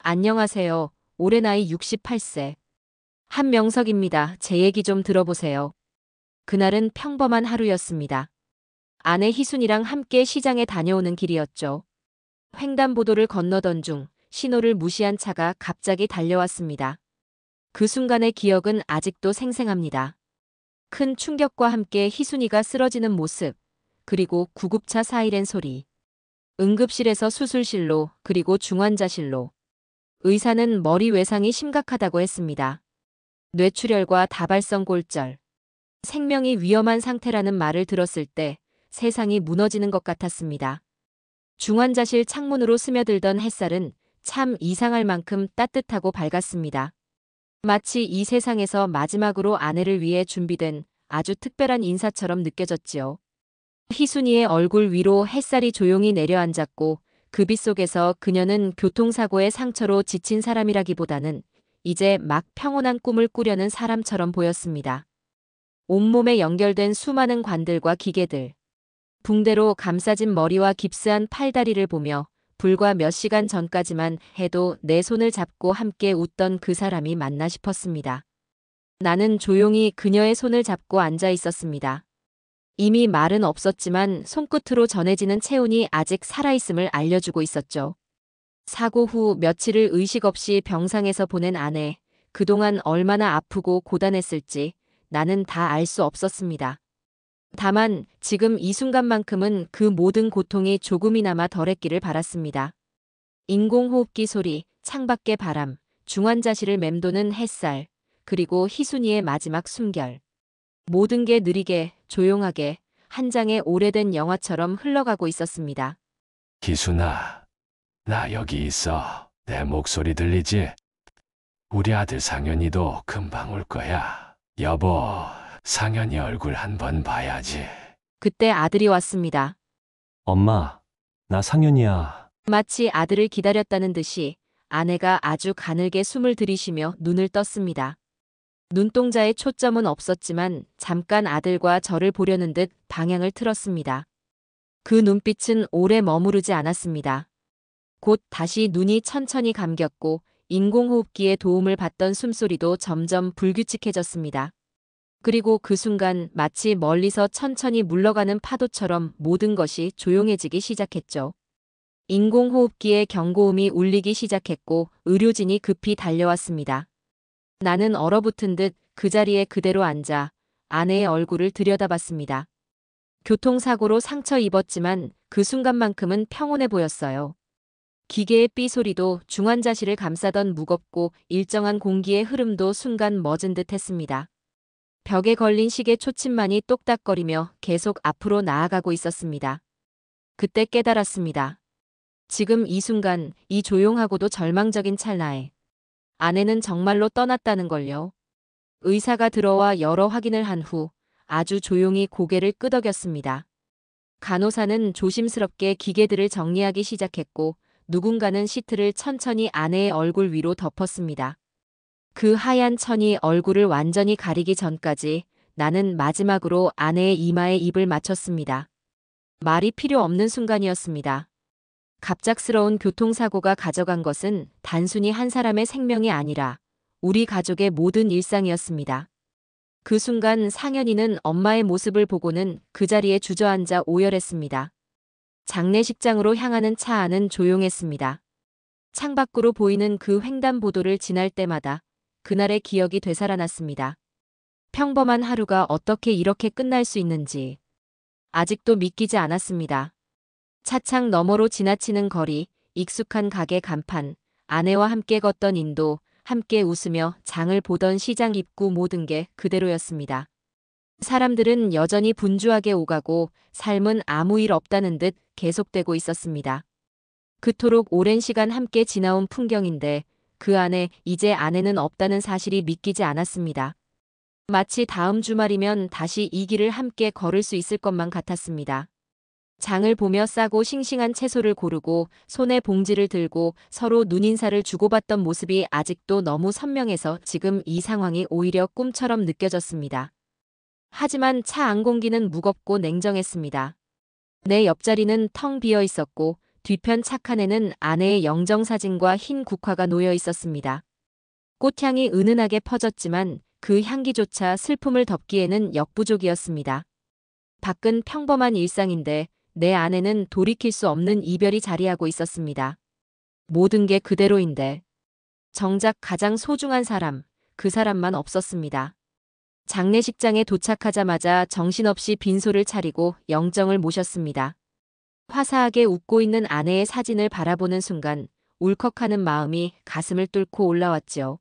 안녕하세요. 올해 나이 68세. 한명석입니다. 제 얘기 좀 들어보세요. 그날은 평범한 하루였습니다. 아내 희순이랑 함께 시장에 다녀오는 길이었죠. 횡단보도를 건너던 중 신호를 무시한 차가 갑자기 달려왔습니다. 그 순간의 기억은 아직도 생생합니다. 큰 충격과 함께 희순이가 쓰러지는 모습, 그리고 구급차 사이렌 소리. 응급실에서 수술실로, 그리고 중환자실로. 의사는 머리 외상이 심각하다고 했습니다. 뇌출혈과 다발성 골절. 생명이 위험한 상태라는 말을 들었을 때 세상이 무너지는 것 같았습니다. 중환자실 창문으로 스며들던 햇살은 참 이상할 만큼 따뜻하고 밝았습니다. 마치 이 세상에서 마지막으로 아내를 위해 준비된 아주 특별한 인사처럼 느껴졌지요. 희순이의 얼굴 위로 햇살이 조용히 내려앉았고 그 빛 속에서 그녀는 교통사고의 상처로 지친 사람이라기보다는 이제 막 평온한 꿈을 꾸려는 사람처럼 보였습니다. 온몸에 연결된 수많은 관들과 기계들. 붕대로 감싸진 머리와 깁스한 팔다리를 보며 불과 몇 시간 전까지만 해도 내 손을 잡고 함께 웃던 그 사람이 맞나 싶었습니다. 나는 조용히 그녀의 손을 잡고 앉아 있었습니다. 이미 말은 없었지만 손끝으로 전해지는 체온이 아직 살아있음을 알려주고 있었죠. 사고 후 며칠을 의식 없이 병상에서 보낸 아내, 그동안 얼마나 아프고 고단했을지 나는 다 알 수 없었습니다. 다만 지금 이 순간만큼은 그 모든 고통이 조금이나마 덜했기를 바랐습니다. 인공호흡기 소리, 창밖의 바람, 중환자실을 맴도는 햇살, 그리고 희순이의 마지막 숨결. 모든 게 느리게, 조용하게, 한 장의 오래된 영화처럼 흘러가고 있었습니다. 기순아, 나 여기 있어. 내 목소리 들리지? 우리 아들 상현이도 금방 올 거야. 여보, 상현이 얼굴 한번 봐야지. 그때 아들이 왔습니다. 엄마, 나 상윤이야. 마치 아들을 기다렸다는 듯이 아내가 아주 가늘게 숨을 들이쉬며 눈을 떴습니다. 눈동자에 초점은 없었지만 잠깐 아들과 저를 보려는 듯 방향을 틀었습니다. 그 눈빛은 오래 머무르지 않았습니다. 곧 다시 눈이 천천히 감겼고 인공호흡기의 도움을 받던 숨소리도 점점 불규칙해졌습니다. 그리고 그 순간 마치 멀리서 천천히 물러가는 파도처럼 모든 것이 조용해지기 시작했죠. 인공호흡기의 경고음이 울리기 시작했고 의료진이 급히 달려왔습니다. 나는 얼어붙은 듯 그 자리에 그대로 앉아 아내의 얼굴을 들여다봤습니다. 교통사고로 상처 입었지만 그 순간만큼은 평온해 보였어요. 기계의 삐 소리도 중환자실을 감싸던 무겁고 일정한 공기의 흐름도 순간 멎은 듯 했습니다. 벽에 걸린 시계 초침만이 똑딱거리며 계속 앞으로 나아가고 있었습니다. 그때 깨달았습니다. 지금 이 순간, 이 조용하고도 절망적인 찰나에 아내는 정말로 떠났다는 걸요. 의사가 들어와 여러 확인을 한 후 아주 조용히 고개를 끄덕였습니다. 간호사는 조심스럽게 기계들을 정리하기 시작했고 누군가는 시트를 천천히 아내의 얼굴 위로 덮었습니다. 그 하얀 천이 얼굴을 완전히 가리기 전까지 나는 마지막으로 아내의 이마에 입을 맞췄습니다. 말이 필요 없는 순간이었습니다. 갑작스러운 교통사고가 가져간 것은 단순히 한 사람의 생명이 아니라 우리 가족의 모든 일상이었습니다. 그 순간 상현이는 엄마의 모습을 보고는 그 자리에 주저앉아 오열했습니다. 장례식장으로 향하는 차 안은 조용했습니다. 창밖으로 보이는 그 횡단보도를 지날 때마다 그날의 기억이 되살아났습니다. 평범한 하루가 어떻게 이렇게 끝날 수 있는지 아직도 믿기지 않았습니다. 차창 너머로 지나치는 거리, 익숙한 가게 간판, 아내와 함께 걷던 인도, 함께 웃으며 장을 보던 시장 입구 모든 게 그대로였습니다. 사람들은 여전히 분주하게 오가고 삶은 아무 일 없다는 듯 계속되고 있었습니다. 그토록 오랜 시간 함께 지나온 풍경인데 그 안에 이제 아내는 없다는 사실이 믿기지 않았습니다. 마치 다음 주말이면 다시 이 길을 함께 걸을 수 있을 것만 같았습니다. 장을 보며 싸고 싱싱한 채소를 고르고 손에 봉지를 들고 서로 눈인사를 주고받던 모습이 아직도 너무 선명해서 지금 이 상황이 오히려 꿈처럼 느껴졌습니다. 하지만 차 안 공기는 무겁고 냉정했습니다. 내 옆자리는 텅 비어 있었고 뒤편 착한에는 아내의 영정사진과 흰 국화가 놓여 있었습니다. 꽃향이 은은하게 퍼졌지만 그 향기조차 슬픔을 덮기에는 역부족이었습니다. 밖은 평범한 일상인데 내 안에는 돌이킬 수 없는 이별이 자리하고 있었습니다. 모든 게 그대로인데 정작 가장 소중한 사람, 그 사람만 없었습니다. 장례식장에 도착하자마자 정신없이 빈소를 차리고 영정을 모셨습니다. 화사하게 웃고 있는 아내의 사진을 바라보는 순간 울컥하는 마음이 가슴을 뚫고 올라왔지요.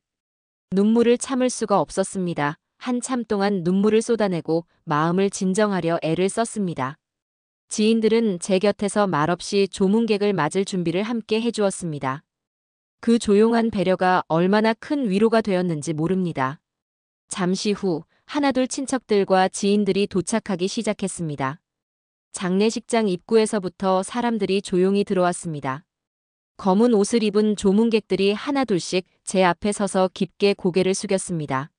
눈물을 참을 수가 없었습니다. 한참 동안 눈물을 쏟아내고 마음을 진정하려 애를 썼습니다. 지인들은 제 곁에서 말없이 조문객을 맞을 준비를 함께 해주었습니다. 그 조용한 배려가 얼마나 큰 위로가 되었는지 모릅니다. 잠시 후 하나둘 친척들과 지인들이 도착하기 시작했습니다. 장례식장 입구에서부터 사람들이 조용히 들어왔습니다. 검은 옷을 입은 조문객들이 하나둘씩 제 앞에 서서 깊게 고개를 숙였습니다.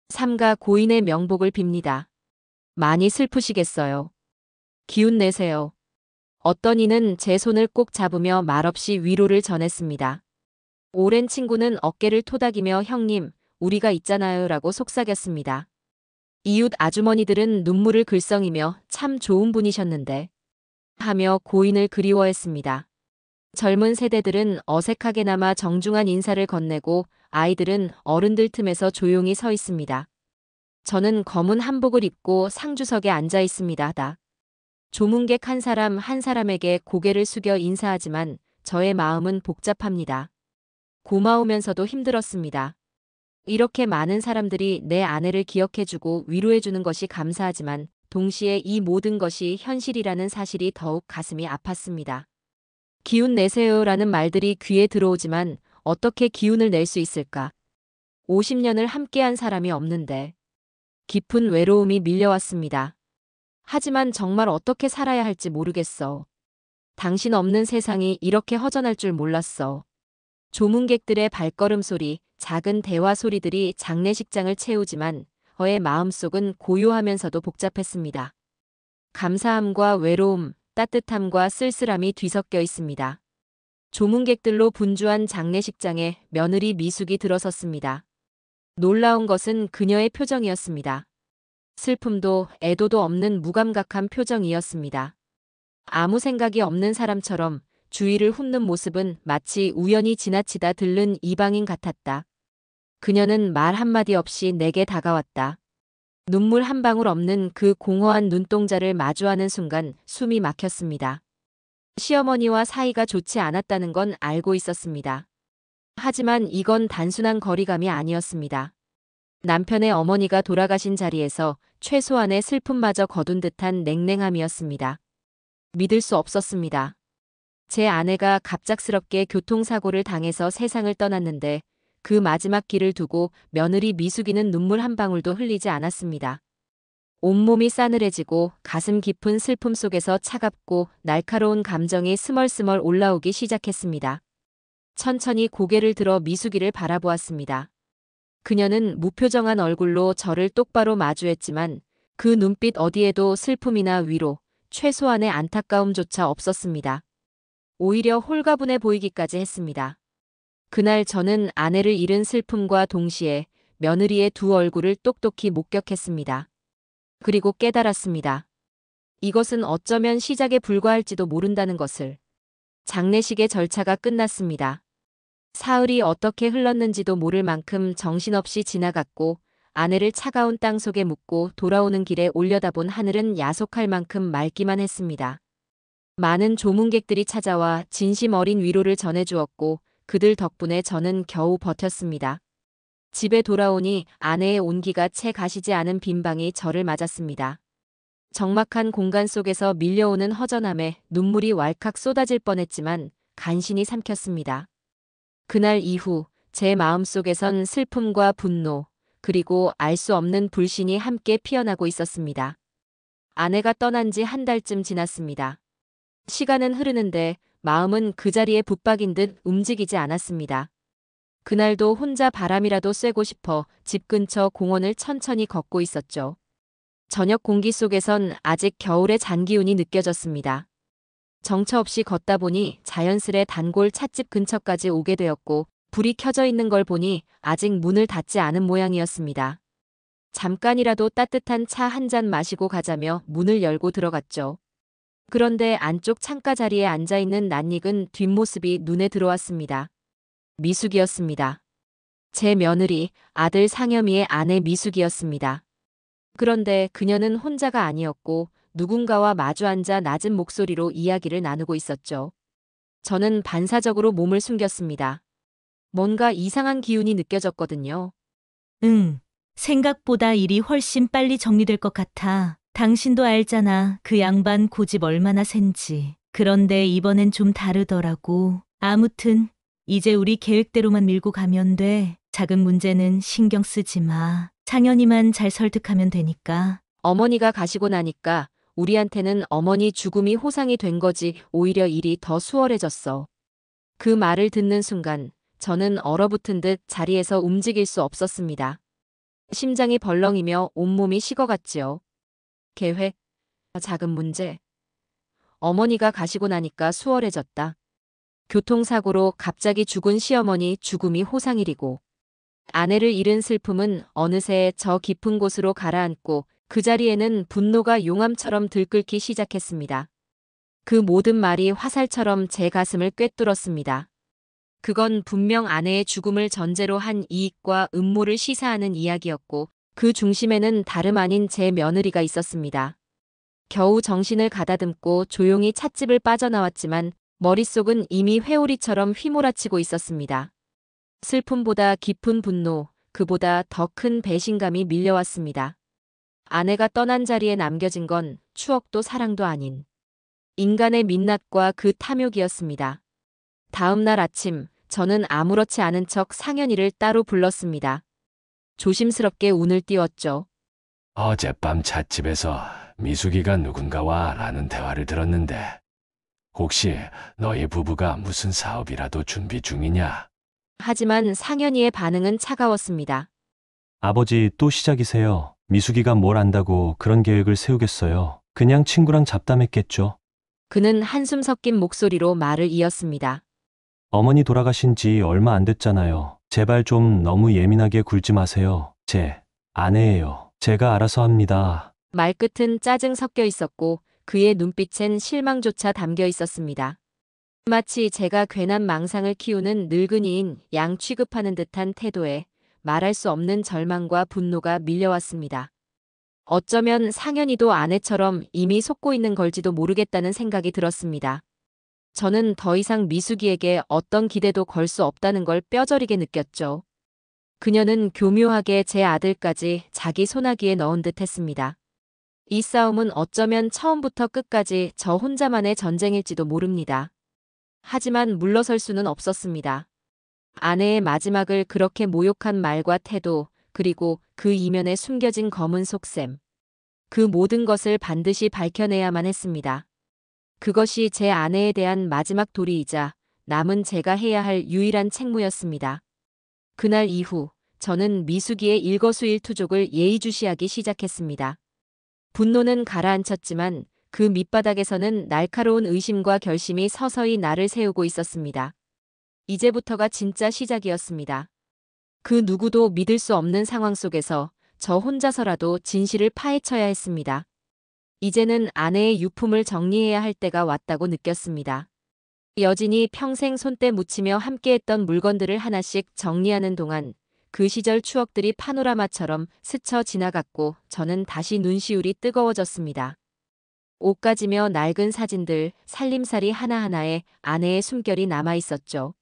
삼가 고인의 명복을 빕니다. 많이 슬프시겠어요. 기운 내세요. 어떤 이는 제 손을 꼭 잡으며 말없이 위로를 전했습니다. 오랜 친구는 어깨를 토닥이며 형님, 우리가 있잖아요 라고 속삭였습니다. 이웃 아주머니들은 눈물을 글썽이며 참 좋은 분이셨는데 하며 고인을 그리워했습니다. 젊은 세대들은 어색하게나마 정중한 인사를 건네고 아이들은 어른들 틈에서 조용히 서 있습니다. 저는 검은 한복을 입고 상주석에 앉아 있습니다. 조문객 한 사람 한 사람에게 고개를 숙여 인사하지만 저의 마음은 복잡합니다. 고마우면서도 힘들었습니다. 이렇게 많은 사람들이 내 아내를 기억해주고 위로해주는 것이 감사하지만 동시에 이 모든 것이 현실이라는 사실이 더욱 가슴이 아팠습니다. 기운 내세요라는 말들이 귀에 들어오지만 어떻게 기운을 낼 수 있을까? 50년을 함께한 사람이 없는데 깊은 외로움이 밀려왔습니다. 하지만 정말 어떻게 살아야 할지 모르겠어. 당신 없는 세상이 이렇게 허전할 줄 몰랐어. 조문객들의 발걸음 소리, 작은 대화 소리들이 장례식장을 채우지만 저의 마음속은 고요하면서도 복잡했습니다. 감사함과 외로움, 따뜻함과 쓸쓸함이 뒤섞여 있습니다. 조문객들로 분주한 장례식장에 며느리 미숙이 들어섰습니다. 놀라운 것은 그녀의 표정이었습니다. 슬픔도 애도도 없는 무감각한 표정이었습니다. 아무 생각이 없는 사람처럼 주위를 훑는 모습은 마치 우연히 지나치다 들른 이방인 같았다. 그녀는 말 한마디 없이 내게 다가왔다. 눈물 한 방울 없는 그 공허한 눈동자를 마주하는 순간 숨이 막혔습니다. 시어머니와 사이가 좋지 않았다는 건 알고 있었습니다. 하지만 이건 단순한 거리감이 아니었습니다. 남편의 어머니가 돌아가신 자리에서 최소한의 슬픔마저 거둔 듯한 냉랭함이었습니다. 믿을 수 없었습니다. 제 아내가 갑작스럽게 교통사고를 당해서 세상을 떠났는데 그 마지막 길을 두고 며느리 미숙이는 눈물 한 방울도 흘리지 않았습니다. 온몸이 싸늘해지고 가슴 깊은 슬픔 속에서 차갑고 날카로운 감정이 스멀스멀 올라오기 시작했습니다. 천천히 고개를 들어 미숙이를 바라보았습니다. 그녀는 무표정한 얼굴로 저를 똑바로 마주했지만 그 눈빛 어디에도 슬픔이나 위로, 최소한의 안타까움조차 없었습니다. 오히려 홀가분해 보이기까지 했습니다. 그날 저는 아내를 잃은 슬픔과 동시에 며느리의 두 얼굴을 똑똑히 목격했습니다. 그리고 깨달았습니다. 이것은 어쩌면 시작에 불과할지도 모른다는 것을. 장례식의 절차가 끝났습니다. 사흘이 어떻게 흘렀는지도 모를 만큼 정신없이 지나갔고 아내를 차가운 땅 속에 묻고 돌아오는 길에 올려다본 하늘은 야속할 만큼 맑기만 했습니다. 많은 조문객들이 찾아와 진심 어린 위로를 전해주었고 그들 덕분에 저는 겨우 버텼습니다. 집에 돌아오니 아내의 온기가 채 가시지 않은 빈방이 저를 맞았습니다. 적막한 공간 속에서 밀려오는 허전함에 눈물이 왈칵 쏟아질 뻔했지만 간신히 삼켰습니다. 그날 이후 제 마음속에선 슬픔과 분노, 그리고 알 수 없는 불신이 함께 피어나고 있었습니다. 아내가 떠난 지 한 달쯤 지났습니다. 시간은 흐르는데 마음은 그 자리에 붙박인 듯 움직이지 않았습니다. 그날도 혼자 바람이라도 쐬고 싶어 집 근처 공원을 천천히 걷고 있었죠. 저녁 공기 속에선 아직 겨울의 잔기운이 느껴졌습니다. 정처 없이 걷다 보니 자연스레 단골 찻집 근처까지 오게 되었고 불이 켜져 있는 걸 보니 아직 문을 닫지 않은 모양이었습니다. 잠깐이라도 따뜻한 차 한 잔 마시고 가자며 문을 열고 들어갔죠. 그런데 안쪽 창가 자리에 앉아있는 낯익은 뒷모습이 눈에 들어왔습니다. 미숙이었습니다. 제 며느리, 아들 상여미의 아내 미숙이었습니다. 그런데 그녀는 혼자가 아니었고 누군가와 마주 앉아 낮은 목소리로 이야기를 나누고 있었죠. 저는 반사적으로 몸을 숨겼습니다. 뭔가 이상한 기운이 느껴졌거든요. 응. 생각보다 일이 훨씬 빨리 정리될 것 같아. 당신도 알잖아. 그 양반 고집 얼마나 센지. 그런데 이번엔 좀 다르더라고. 아무튼 이제 우리 계획대로만 밀고 가면 돼. 작은 문제는 신경 쓰지 마. 상현이만 잘 설득하면 되니까. 어머니가 가시고 나니까 우리한테는 어머니 죽음이 호상이 된 거지 오히려 일이 더 수월해졌어. 그 말을 듣는 순간 저는 얼어붙은 듯 자리에서 움직일 수 없었습니다. 심장이 벌렁이며 온몸이 식어갔지요. 계획, 작은 문제. 어머니가 가시고 나니까 수월해졌다. 교통사고로 갑자기 죽은 시어머니 죽음이 호상일이고 아내를 잃은 슬픔은 어느새 저 깊은 곳으로 가라앉고 그 자리에는 분노가 용암처럼 들끓기 시작했습니다. 그 모든 말이 화살처럼 제 가슴을 꿰뚫었습니다. 그건 분명 아내의 죽음을 전제로 한 이익과 음모를 시사하는 이야기였고 그 중심에는 다름 아닌 제 며느리가 있었습니다. 겨우 정신을 가다듬고 조용히 찻집을 빠져나왔지만 머릿속은 이미 회오리처럼 휘몰아치고 있었습니다. 슬픔보다 깊은 분노, 그보다 더 큰 배신감이 밀려왔습니다. 아내가 떠난 자리에 남겨진 건 추억도 사랑도 아닌 인간의 민낯과 그 탐욕이었습니다. 다음 날 아침, 저는 아무렇지 않은 척 상현이를 따로 불렀습니다. 조심스럽게 운을 띄웠죠. 어젯밤 찻집에서 미숙이가 누군가와 라는 대화를 들었는데 혹시 너희 부부가 무슨 사업이라도 준비 중이냐? 하지만 상현이의 반응은 차가웠습니다. 아버지 또 시작이세요. 미숙이가 뭘 안다고 그런 계획을 세우겠어요. 그냥 친구랑 잡담했겠죠. 그는 한숨 섞인 목소리로 말을 이었습니다. 어머니 돌아가신 지 얼마 안 됐잖아요. 제발 좀 너무 예민하게 굴지 마세요. 제 아내예요. 제가 알아서 합니다. 말끝은 짜증 섞여 있었고 그의 눈빛엔 실망조차 담겨 있었습니다. 마치 제가 괜한 망상을 키우는 늙은이인 양 취급하는 듯한 태도에 말할 수 없는 절망과 분노가 밀려왔습니다. 어쩌면 상현이도 아내처럼 이미 속고 있는 걸지도 모르겠다는 생각이 들었습니다. 저는 더 이상 미숙이에게 어떤 기대도 걸 수 없다는 걸 뼈저리게 느꼈죠. 그녀는 교묘하게 제 아들까지 자기 소나기에 넣은 듯 했습니다. 이 싸움은 어쩌면 처음부터 끝까지 저 혼자만의 전쟁일지도 모릅니다. 하지만 물러설 수는 없었습니다. 아내의 마지막을 그렇게 모욕한 말과 태도, 그리고 그 이면에 숨겨진 검은 속셈. 그 모든 것을 반드시 밝혀내야만 했습니다. 그것이 제 아내에 대한 마지막 도리이자 남은 제가 해야 할 유일한 책무였습니다. 그날 이후 저는 미숙이의 일거수일투족을 예의주시하기 시작했습니다. 분노는 가라앉혔지만 그 밑바닥에서는 날카로운 의심과 결심이 서서히 나를 세우고 있었습니다. 이제부터가 진짜 시작이었습니다. 그 누구도 믿을 수 없는 상황 속에서 저 혼자서라도 진실을 파헤쳐야 했습니다. 이제는 아내의 유품을 정리해야 할 때가 왔다고 느꼈습니다. 여진이 평생 손때 묻히며 함께했던 물건들을 하나씩 정리하는 동안 그 시절 추억들이 파노라마처럼 스쳐 지나갔고 저는 다시 눈시울이 뜨거워졌습니다. 옷가지며 낡은 사진들, 살림살이 하나하나에 아내의 숨결이 남아있었죠.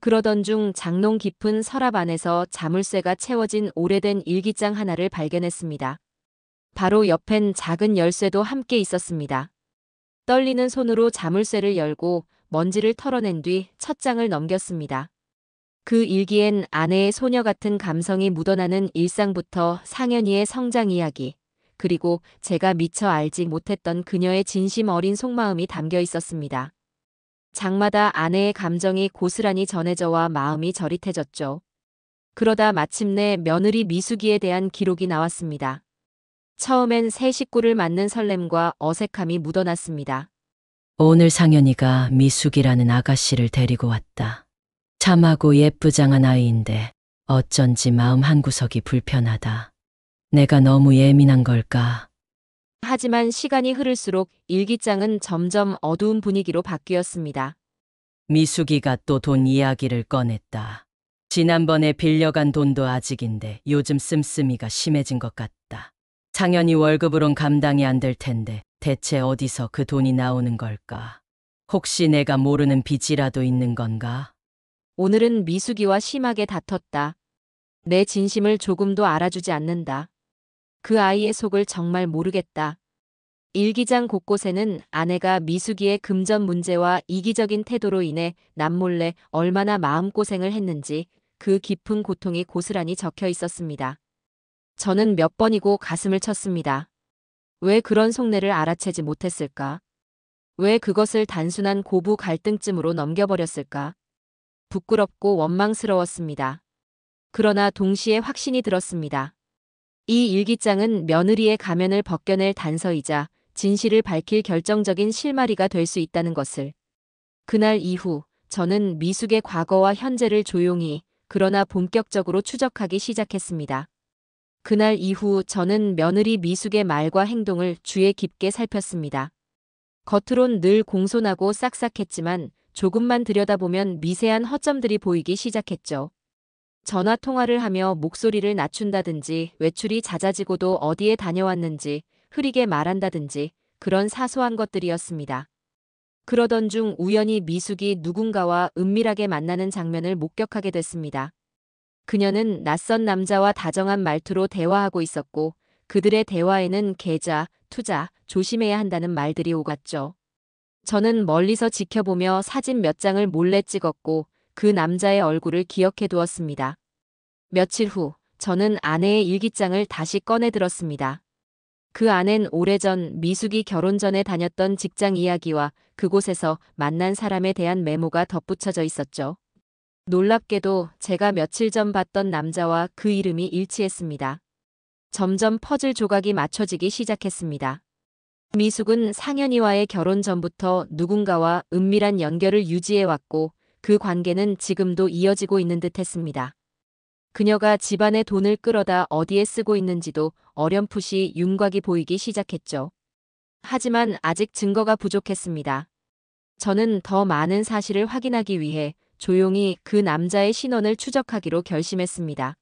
그러던 중 장롱 깊은 서랍 안에서 자물쇠가 채워진 오래된 일기장 하나를 발견했습니다. 바로 옆엔 작은 열쇠도 함께 있었습니다. 떨리는 손으로 자물쇠를 열고 먼지를 털어낸 뒤 첫 장을 넘겼습니다. 그 일기엔 아내의 소녀 같은 감성이 묻어나는 일상부터 상현이의 성장 이야기, 그리고 제가 미처 알지 못했던 그녀의 진심 어린 속마음이 담겨 있었습니다. 장마다 아내의 감정이 고스란히 전해져와 마음이 저릿해졌죠. 그러다 마침내 며느리 미숙이에 대한 기록이 나왔습니다. 처음엔 새 식구를 맞는 설렘과 어색함이 묻어났습니다. 오늘 상현이가 미숙이라는 아가씨를 데리고 왔다. 참하고 예쁘장한 아이인데 어쩐지 마음 한구석이 불편하다. 내가 너무 예민한 걸까? 하지만 시간이 흐를수록 일기장은 점점 어두운 분위기로 바뀌었습니다. 미숙이가 또 돈 이야기를 꺼냈다. 지난번에 빌려간 돈도 아직인데 요즘 씀씀이가 심해진 것 같다. 상현이 월급으론 감당이 안 될 텐데 대체 어디서 그 돈이 나오는 걸까? 혹시 내가 모르는 빚이라도 있는 건가? 오늘은 미숙이와 심하게 다퉜다. 내 진심을 조금도 알아주지 않는다. 그 아이의 속을 정말 모르겠다. 일기장 곳곳에는 아내가 미숙이의 금전 문제와 이기적인 태도로 인해 남몰래 얼마나 마음고생을 했는지 그 깊은 고통이 고스란히 적혀 있었습니다. 저는 몇 번이고 가슴을 쳤습니다. 왜 그런 속내를 알아채지 못했을까? 왜 그것을 단순한 고부 갈등쯤으로 넘겨버렸을까? 부끄럽고 원망스러웠습니다. 그러나 동시에 확신이 들었습니다. 이 일기장은 며느리의 가면을 벗겨낼 단서이자 진실을 밝힐 결정적인 실마리가 될 수 있다는 것을. 그날 이후 저는 미숙의 과거와 현재를 조용히 그러나 본격적으로 추적하기 시작했습니다. 그날 이후 저는 며느리 미숙의 말과 행동을 주의 깊게 살폈습니다. 겉으론 늘 공손하고 싹싹했지만 조금만 들여다보면 미세한 허점들이 보이기 시작했죠. 전화 통화를 하며 목소리를 낮춘다든지 외출이 잦아지고도 어디에 다녀왔는지 흐리게 말한다든지 그런 사소한 것들이었습니다. 그러던 중 우연히 미숙이 누군가와 은밀하게 만나는 장면을 목격하게 됐습니다. 그녀는 낯선 남자와 다정한 말투로 대화하고 있었고 그들의 대화에는 계좌, 투자, 조심해야 한다는 말들이 오갔죠. 저는 멀리서 지켜보며 사진 몇 장을 몰래 찍었고 그 남자의 얼굴을 기억해 두었습니다. 며칠 후 저는 아내의 일기장을 다시 꺼내 들었습니다. 그 안엔 오래전 미숙이 결혼 전에 다녔던 직장 이야기와 그곳에서 만난 사람에 대한 메모가 덧붙여져 있었죠. 놀랍게도 제가 며칠 전 봤던 남자와 그 이름이 일치했습니다. 점점 퍼즐 조각이 맞춰지기 시작했습니다. 미숙은 상현이와의 결혼 전부터 누군가와 은밀한 연결을 유지해왔고 그 관계는 지금도 이어지고 있는 듯했습니다. 그녀가 집안의 돈을 끌어다 어디에 쓰고 있는지도 어렴풋이 윤곽이 보이기 시작했죠. 하지만 아직 증거가 부족했습니다. 저는 더 많은 사실을 확인하기 위해 조용히 그 남자의 신원을 추적하기로 결심했습니다.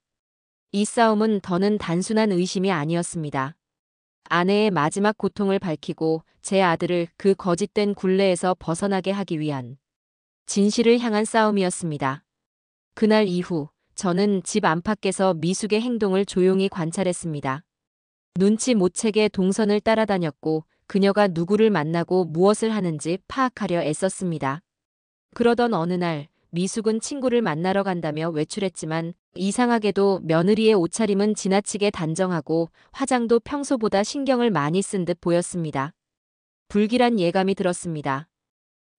이 싸움은 더는 단순한 의심이 아니었습니다. 아내의 마지막 고통을 밝히고 제 아들을 그 거짓된 굴레에서 벗어나게 하기 위한 진실을 향한 싸움이었습니다. 그날 이후 저는 집 안팎에서 미숙의 행동을 조용히 관찰했습니다. 눈치 못 채게 동선을 따라다녔고 그녀가 누구를 만나고 무엇을 하는지 파악하려 애썼습니다. 그러던 어느 날 미숙은 친구를 만나러 간다며 외출했지만 이상하게도 며느리의 옷차림은 지나치게 단정하고 화장도 평소보다 신경을 많이 쓴 듯 보였습니다. 불길한 예감이 들었습니다.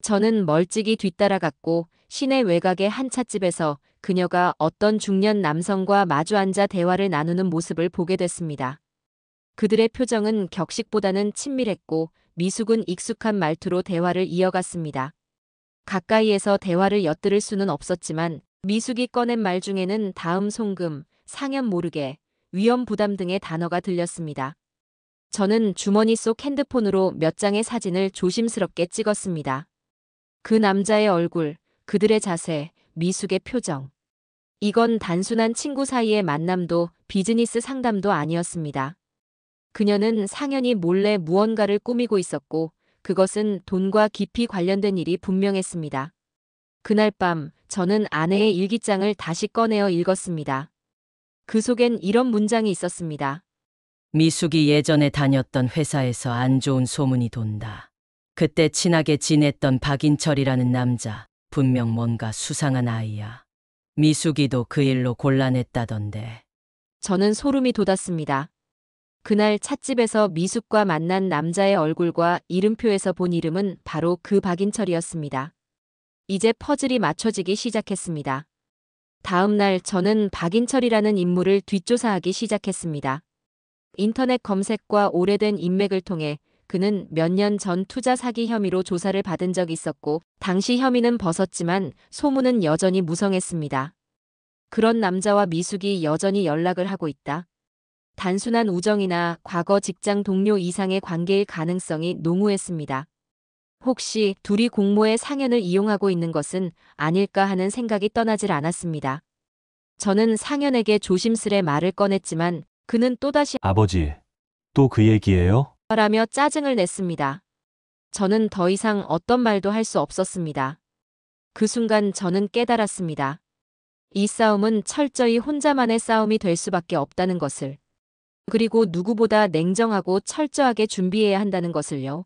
저는 멀찍이 뒤따라갔고 시내 외곽의 한 찻집에서 그녀가 어떤 중년 남성과 마주 앉아 대화를 나누는 모습을 보게 됐습니다. 그들의 표정은 격식보다는 친밀했고 미숙은 익숙한 말투로 대화를 이어갔습니다. 가까이에서 대화를 엿들을 수는 없었지만 미숙이 꺼낸 말 중에는 다음 송금, 상현 모르게, 위험 부담 등의 단어가 들렸습니다. 저는 주머니 속 핸드폰으로 몇 장의 사진을 조심스럽게 찍었습니다. 그 남자의 얼굴, 그들의 자세, 미숙의 표정. 이건 단순한 친구 사이의 만남도 비즈니스 상담도 아니었습니다. 그녀는 상현이 몰래 무언가를 꾸미고 있었고 그것은 돈과 깊이 관련된 일이 분명했습니다. 그날 밤 저는 아내의 일기장을 다시 꺼내어 읽었습니다. 그 속엔 이런 문장이 있었습니다. 미숙이 예전에 다녔던 회사에서 안 좋은 소문이 돈다. 그때 친하게 지냈던 박인철이라는 남자, 분명 뭔가 수상한 아이야. 미숙이도 그 일로 곤란했다던데. 저는 소름이 돋았습니다. 그날 찻집에서 미숙과 만난 남자의 얼굴과 이름표에서 본 이름은 바로 그 박인철이었습니다. 이제 퍼즐이 맞춰지기 시작했습니다. 다음 날 저는 박인철이라는 인물을 뒷조사하기 시작했습니다. 인터넷 검색과 오래된 인맥을 통해 그는 몇 년 전 투자 사기 혐의로 조사를 받은 적이 있었고 당시 혐의는 벗었지만 소문은 여전히 무성했습니다. 그런 남자와 미숙이 여전히 연락을 하고 있다. 단순한 우정이나 과거 직장 동료 이상의 관계일 가능성이 농후했습니다. 혹시 둘이 공모의 상현을 이용하고 있는 것은 아닐까 하는 생각이 떠나질 않았습니다. 저는 상현에게 조심스레 말을 꺼냈지만 그는 또다시 아버지, 또 그 얘기예요? 라며 짜증을 냈습니다. 저는 더 이상 어떤 말도 할 수 없었습니다. 그 순간 저는 깨달았습니다. 이 싸움은 철저히 혼자만의 싸움이 될 수밖에 없다는 것을. 그리고 누구보다 냉정하고 철저하게 준비해야 한다는 것을요.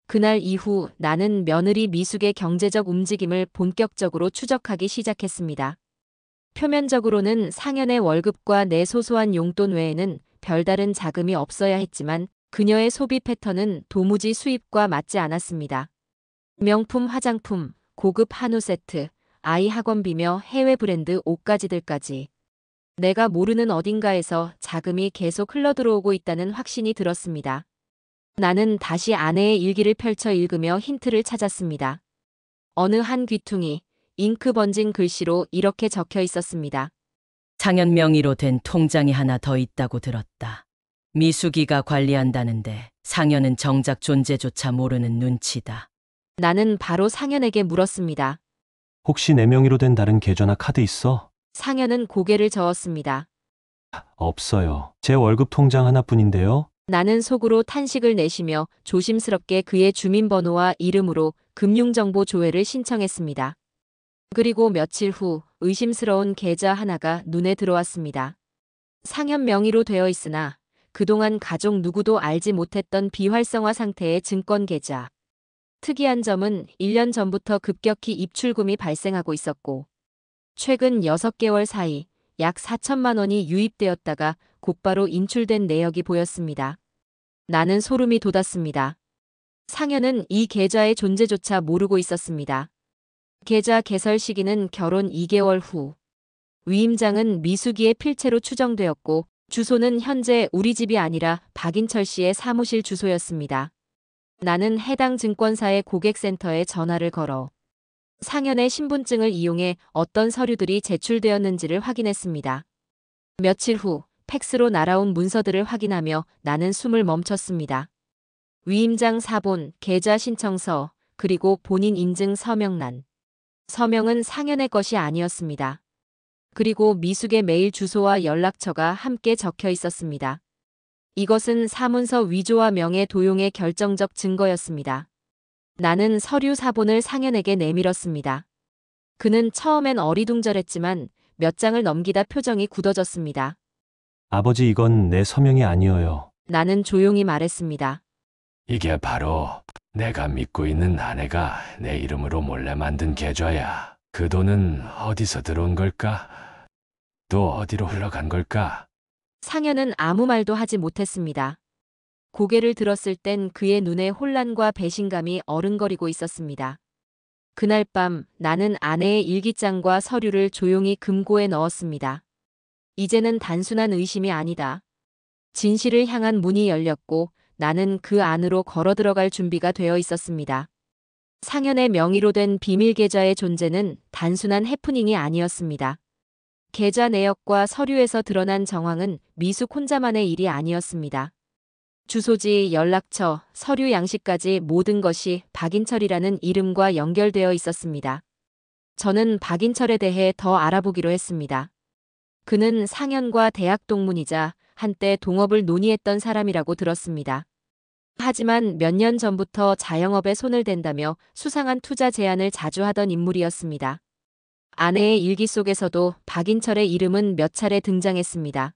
그날 이후 나는 며느리 미숙의 경제적 움직임을 본격적으로 추적하기 시작했습니다. 표면적으로는 상현의 월급과 내 소소한 용돈 외에는 별다른 자금이 없어야 했지만 그녀의 소비 패턴은 도무지 수입과 맞지 않았습니다. 명품 화장품, 고급 한우 세트, 아이 학원비며 해외 브랜드 옷가지들까지. 내가 모르는 어딘가에서 자금이 계속 흘러들어오고 있다는 확신이 들었습니다. 나는 다시 아내의 일기를 펼쳐 읽으며 힌트를 찾았습니다. 어느 한 귀퉁이, 잉크 번진 글씨로 이렇게 적혀 있었습니다. 상현 명의로 된 통장이 하나 더 있다고 들었다. 미숙이가 관리한다는데 상현은 정작 존재조차 모르는 눈치다. 나는 바로 상현에게 물었습니다. 혹시 내 명의로 된 다른 계좌나 카드 있어? 상현은 고개를 저었습니다. 없어요. 제 월급 통장 하나뿐인데요. 나는 속으로 탄식을 내쉬며 조심스럽게 그의 주민번호와 이름으로 금융정보 조회를 신청했습니다. 그리고 며칠 후 의심스러운 계좌 하나가 눈에 들어왔습니다. 상현 명의로 되어 있으나 그동안 가족 누구도 알지 못했던 비활성화 상태의 증권 계좌. 특이한 점은 1년 전부터 급격히 입출금이 발생하고 있었고 최근 6개월 사이 약 4천만 원이 유입되었다가 곧바로 인출된 내역이 보였습니다. 나는 소름이 돋았습니다. 상현은 이 계좌의 존재조차 모르고 있었습니다. 계좌 개설 시기는 결혼 2개월 후. 위임장은 미숙이의 필체로 추정되었고 주소는 현재 우리 집이 아니라 박인철 씨의 사무실 주소였습니다. 나는 해당 증권사의 고객센터에 전화를 걸어 상현의 신분증을 이용해 어떤 서류들이 제출되었는지를 확인했습니다. 며칠 후 팩스로 날아온 문서들을 확인하며 나는 숨을 멈췄습니다. 위임장 사본, 계좌 신청서, 그리고 본인 인증 서명란. 서명은 상현의 것이 아니었습니다. 그리고 미숙의 메일 주소와 연락처가 함께 적혀 있었습니다. 이것은 사문서 위조와 명예 도용의 결정적 증거였습니다. 나는 서류 사본을 상현에게 내밀었습니다. 그는 처음엔 어리둥절했지만 몇 장을 넘기다 표정이 굳어졌습니다. 아버지, 이건 내 서명이 아니어요. 나는 조용히 말했습니다. 이게 바로 내가 믿고 있는 아내가 내 이름으로 몰래 만든 계좌야. 그 돈은 어디서 들어온 걸까? 또 어디로 흘러간 걸까? 상현은 아무 말도 하지 못했습니다. 고개를 들었을 땐 그의 눈에 혼란과 배신감이 어른거리고 있었습니다. 그날 밤 나는 아내의 일기장과 서류를 조용히 금고에 넣었습니다. 이제는 단순한 의심이 아니다. 진실을 향한 문이 열렸고 나는 그 안으로 걸어 들어갈 준비가 되어 있었습니다. 상현의 명의로 된 비밀 계좌의 존재는 단순한 해프닝이 아니었습니다. 계좌 내역과 서류에서 드러난 정황은 미숙 혼자만의 일이 아니었습니다. 주소지, 연락처, 서류 양식까지 모든 것이 박인철이라는 이름과 연결되어 있었습니다. 저는 박인철에 대해 더 알아보기로 했습니다. 그는 상현과 대학 동문이자 한때 동업을 논의했던 사람이라고 들었습니다. 하지만 몇 년 전부터 자영업에 손을 댄다며 수상한 투자 제안을 자주 하던 인물이었습니다. 아내의 일기 속에서도 박인철의 이름은 몇 차례 등장했습니다.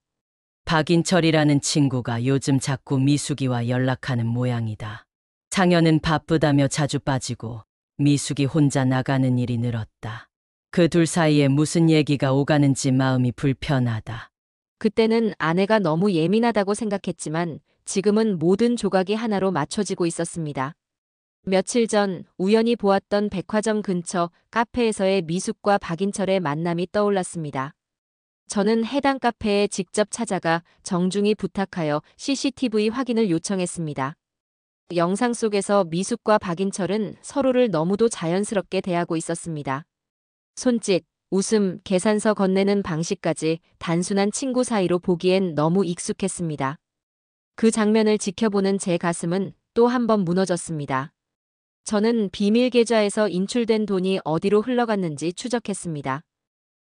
박인철이라는 친구가 요즘 자꾸 미숙이와 연락하는 모양이다. 상현은 바쁘다며 자주 빠지고 미숙이 혼자 나가는 일이 늘었다. 그 둘 사이에 무슨 얘기가 오가는지 마음이 불편하다. 그때는 아내가 너무 예민하다고 생각했지만 지금은 모든 조각이 하나로 맞춰지고 있었습니다. 며칠 전 우연히 보았던 백화점 근처 카페에서의 미숙과 박인철의 만남이 떠올랐습니다. 저는 해당 카페에 직접 찾아가 정중히 부탁하여 CCTV 확인을 요청했습니다. 영상 속에서 미숙과 박인철은 서로를 너무도 자연스럽게 대하고 있었습니다. 손짓, 웃음, 계산서 건네는 방식까지 단순한 친구 사이로 보기엔 너무 익숙했습니다. 그 장면을 지켜보는 제 가슴은 또 한 번 무너졌습니다. 저는 비밀 계좌에서 인출된 돈이 어디로 흘러갔는지 추적했습니다.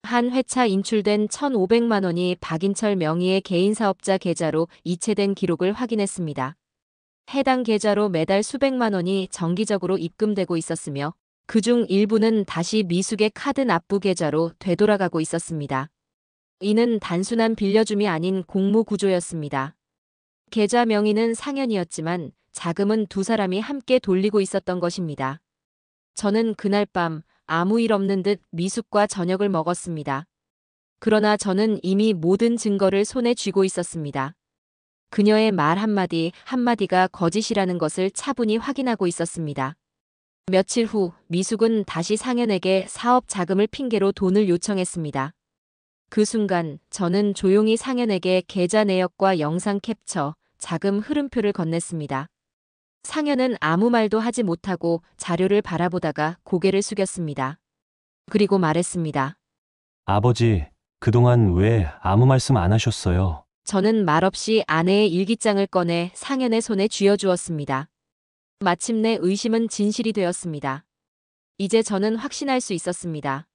한 회차 인출된 1,500만 원이 박인철 명의의 개인사업자 계좌로 이체된 기록을 확인했습니다. 해당 계좌로 매달 수백만 원이 정기적으로 입금되고 있었으며 그중 일부는 다시 미숙의 카드 납부 계좌로 되돌아가고 있었습니다. 이는 단순한 빌려줌이 아닌 공모 구조였습니다. 계좌 명의는 상현이었지만 자금은 두 사람이 함께 돌리고 있었던 것입니다. 저는 그날 밤 아무 일 없는 듯 미숙과 저녁을 먹었습니다. 그러나 저는 이미 모든 증거를 손에 쥐고 있었습니다. 그녀의 말 한마디 한마디가 거짓이라는 것을 차분히 확인하고 있었습니다. 며칠 후 미숙은 다시 상현에게 사업 자금을 핑계로 돈을 요청했습니다. 그 순간 저는 조용히 상현에게 계좌 내역과 영상 캡처, 자금 흐름표를 건넸습니다. 상현은 아무 말도 하지 못하고 자료를 바라보다가 고개를 숙였습니다. 그리고 말했습니다. 아버지, 그동안 왜 아무 말씀 안 하셨어요? 저는 말없이 아내의 일기장을 꺼내 상현의 손에 쥐어주었습니다. 마침내 의심은 진실이 되었습니다. 이제 저는 확신할 수 있었습니다.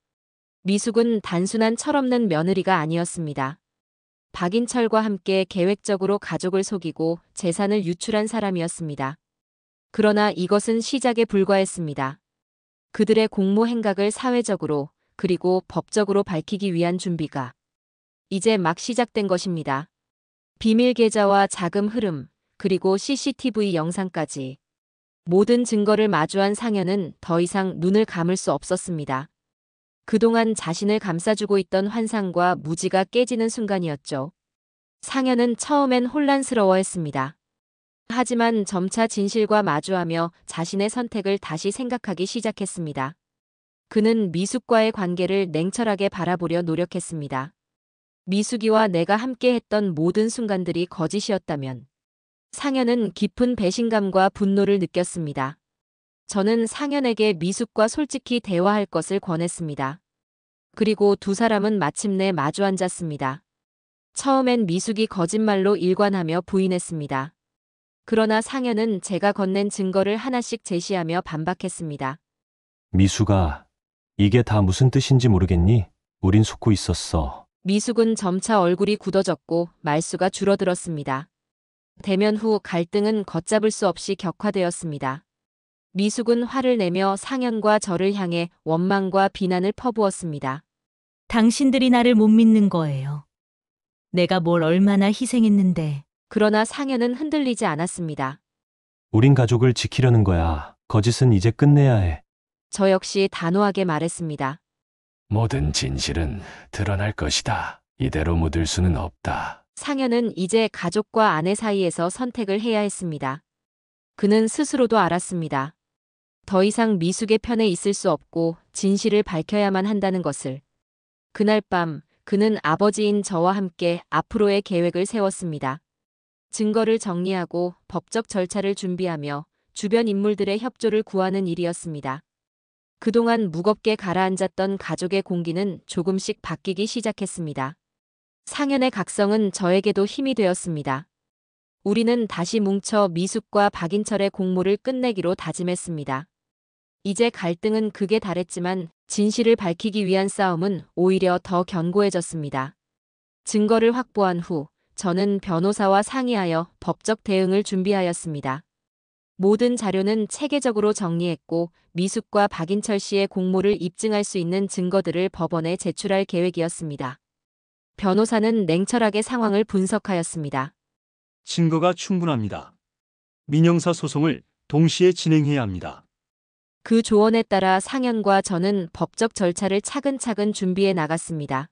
미숙은 단순한 철없는 며느리가 아니었습니다. 박인철과 함께 계획적으로 가족을 속이고 재산을 유출한 사람이었습니다. 그러나 이것은 시작에 불과했습니다. 그들의 공모 행각을 사회적으로 그리고 법적으로 밝히기 위한 준비가 이제 막 시작된 것입니다. 비밀 계좌와 자금 흐름, 그리고 CCTV 영상까지 모든 증거를 마주한 상현은 더 이상 눈을 감을 수 없었습니다. 그동안 자신을 감싸주고 있던 환상과 무지가 깨지는 순간이었죠. 상현은 처음엔 혼란스러워했습니다. 하지만 점차 진실과 마주하며 자신의 선택을 다시 생각하기 시작했습니다. 그는 미숙과의 관계를 냉철하게 바라보려 노력했습니다. 미숙이와 내가 함께했던 모든 순간들이 거짓이었다면 상현은 깊은 배신감과 분노를 느꼈습니다. 저는 상현에게 미숙과 솔직히 대화할 것을 권했습니다. 그리고 두 사람은 마침내 마주 앉았습니다. 처음엔 미숙이 거짓말로 일관하며 부인했습니다. 그러나 상현은 제가 건넨 증거를 하나씩 제시하며 반박했습니다. 미숙아, 이게 다 무슨 뜻인지 모르겠니? 우린 속고 있었어. 미숙은 점차 얼굴이 굳어졌고 말수가 줄어들었습니다. 대면 후 갈등은 걷잡을 수 없이 격화되었습니다. 미숙은 화를 내며 상현과 저를 향해 원망과 비난을 퍼부었습니다. 당신들이 나를 못 믿는 거예요. 내가 뭘 얼마나 희생했는데. 그러나 상현은 흔들리지 않았습니다. 우린 가족을 지키려는 거야. 거짓은 이제 끝내야 해. 저 역시 단호하게 말했습니다. 모든 진실은 드러날 것이다. 이대로 묻을 수는 없다. 상현은 이제 가족과 아내 사이에서 선택을 해야 했습니다. 그는 스스로도 알았습니다. 더 이상 미숙의 편에 있을 수 없고 진실을 밝혀야만 한다는 것을. 그날 밤 그는 아버지인 저와 함께 앞으로의 계획을 세웠습니다. 증거를 정리하고 법적 절차를 준비하며 주변 인물들의 협조를 구하는 일이었습니다. 그동안 무겁게 가라앉았던 가족의 공기는 조금씩 바뀌기 시작했습니다. 상현의 각성은 저에게도 힘이 되었습니다. 우리는 다시 뭉쳐 미숙과 박인철의 공모를 끝내기로 다짐했습니다. 이제 갈등은 극에 달했지만 진실을 밝히기 위한 싸움은 오히려 더 견고해졌습니다. 증거를 확보한 후 저는 변호사와 상의하여 법적 대응을 준비하였습니다. 모든 자료는 체계적으로 정리했고 미숙과 박인철 씨의 공모를 입증할 수 있는 증거들을 법원에 제출할 계획이었습니다. 변호사는 냉철하게 상황을 분석하였습니다. 증거가 충분합니다. 민형사 소송을 동시에 진행해야 합니다. 그 조언에 따라 상현과 저는 법적 절차를 차근차근 준비해 나갔습니다.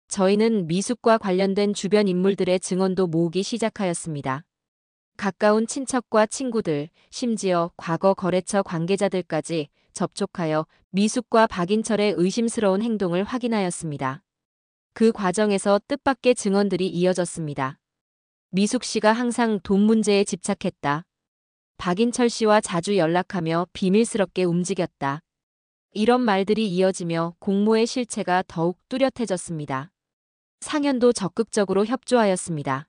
저희는 미숙과 관련된 주변 인물들의 증언도 모으기 시작하였습니다. 가까운 친척과 친구들, 심지어 과거 거래처 관계자들까지 접촉하여 미숙과 박인철의 의심스러운 행동을 확인하였습니다. 그 과정에서 뜻밖의 증언들이 이어졌습니다. 미숙 씨가 항상 돈 문제에 집착했다. 박인철 씨와 자주 연락하며 비밀스럽게 움직였다. 이런 말들이 이어지며 공모의 실체가 더욱 뚜렷해졌습니다. 상현도 적극적으로 협조하였습니다.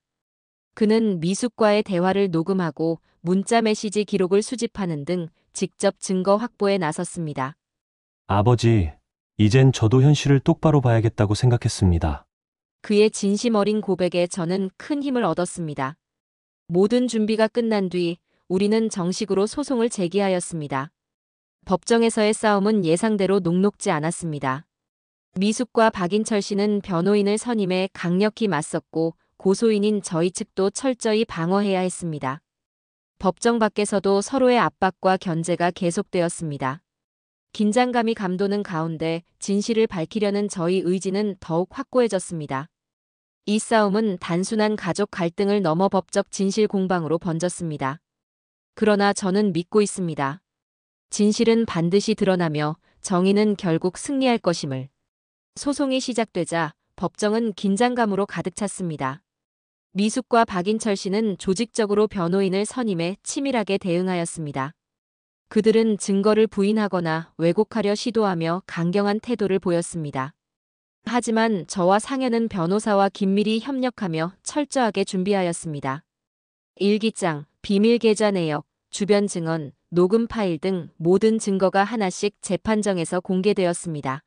그는 미숙과의 대화를 녹음하고 문자 메시지 기록을 수집하는 등 직접 증거 확보에 나섰습니다. 아버지, 이젠 저도 현실을 똑바로 봐야겠다고 생각했습니다. 그의 진심 어린 고백에 저는 큰 힘을 얻었습니다. 모든 준비가 끝난 뒤 우리는 정식으로 소송을 제기하였습니다. 법정에서의 싸움은 예상대로 녹록지 않았습니다. 미숙과 박인철 씨는 변호인을 선임해 강력히 맞섰고 고소인인 저희 측도 철저히 방어해야 했습니다. 법정 밖에서도 서로의 압박과 견제가 계속되었습니다. 긴장감이 감도는 가운데 진실을 밝히려는 저희 의지는 더욱 확고해졌습니다. 이 싸움은 단순한 가족 갈등을 넘어 법적 진실 공방으로 번졌습니다. 그러나 저는 믿고 있습니다. 진실은 반드시 드러나며 정의는 결국 승리할 것임을. 소송이 시작되자 법정은 긴장감으로 가득 찼습니다. 미숙과 박인철 씨는 조직적으로 변호인을 선임해 치밀하게 대응하였습니다. 그들은 증거를 부인하거나 왜곡하려 시도하며 강경한 태도를 보였습니다. 하지만 저와 상현은 변호사와 긴밀히 협력하며 철저하게 준비하였습니다. 일기장, 비밀 계좌 내역, 주변 증언, 녹음 파일 등 모든 증거가 하나씩 재판정에서 공개되었습니다.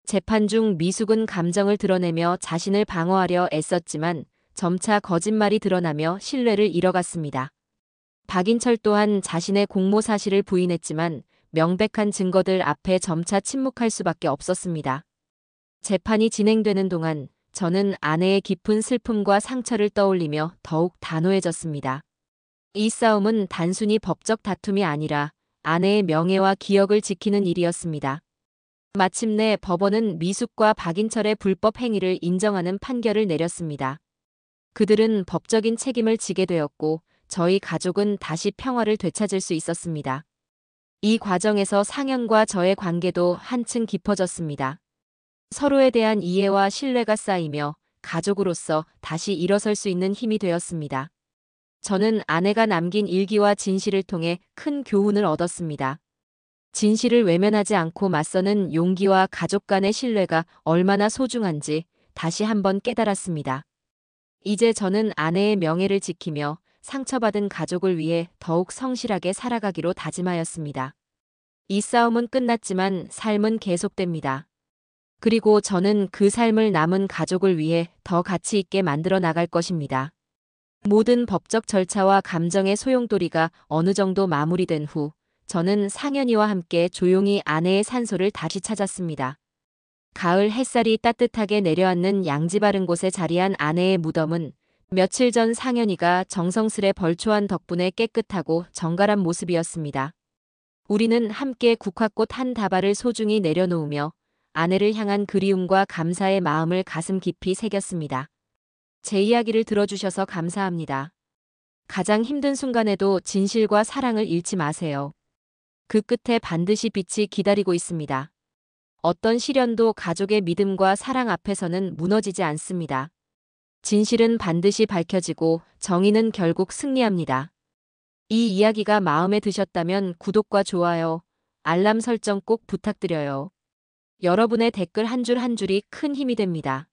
재판 중 미숙은 감정을 드러내며 자신을 방어하려 애썼지만 점차 거짓말이 드러나며 신뢰를 잃어갔습니다. 박인철 또한 자신의 공모 사실을 부인했지만 명백한 증거들 앞에 점차 침묵할 수밖에 없었습니다. 재판이 진행되는 동안 저는 아내의 깊은 슬픔과 상처를 떠올리며 더욱 단호해졌습니다. 이 싸움은 단순히 법적 다툼이 아니라 아내의 명예와 기억을 지키는 일이었습니다. 마침내 법원은 미숙과 박인철의 불법 행위를 인정하는 판결을 내렸습니다. 그들은 법적인 책임을 지게 되었고 저희 가족은 다시 평화를 되찾을 수 있었습니다. 이 과정에서 상현과 저의 관계도 한층 깊어졌습니다. 서로에 대한 이해와 신뢰가 쌓이며 가족으로서 다시 일어설 수 있는 힘이 되었습니다. 저는 아내가 남긴 일기와 진실을 통해 큰 교훈을 얻었습니다. 진실을 외면하지 않고 맞서는 용기와 가족 간의 신뢰가 얼마나 소중한지 다시 한번 깨달았습니다. 이제 저는 아내의 명예를 지키며 상처받은 가족을 위해 더욱 성실하게 살아가기로 다짐하였습니다. 이 싸움은 끝났지만 삶은 계속됩니다. 그리고 저는 그 삶을 남은 가족을 위해 더 가치 있게 만들어 나갈 것입니다. 모든 법적 절차와 감정의 소용돌이가 어느 정도 마무리된 후 저는 상현이와 함께 조용히 아내의 산소를 다시 찾았습니다. 가을 햇살이 따뜻하게 내려앉는 양지 바른 곳에 자리한 아내의 무덤은 며칠 전 상현이가 정성스레 벌초한 덕분에 깨끗하고 정갈한 모습이었습니다. 우리는 함께 국화꽃 한 다발을 소중히 내려놓으며 아내를 향한 그리움과 감사의 마음을 가슴 깊이 새겼습니다. 제 이야기를 들어주셔서 감사합니다. 가장 힘든 순간에도 진실과 사랑을 잃지 마세요. 그 끝에 반드시 빛이 기다리고 있습니다. 어떤 시련도 가족의 믿음과 사랑 앞에서는 무너지지 않습니다. 진실은 반드시 밝혀지고 정의는 결국 승리합니다. 이 이야기가 마음에 드셨다면 구독과 좋아요, 알람 설정 꼭 부탁드려요. 여러분의 댓글 한 줄 한 줄이 큰 힘이 됩니다.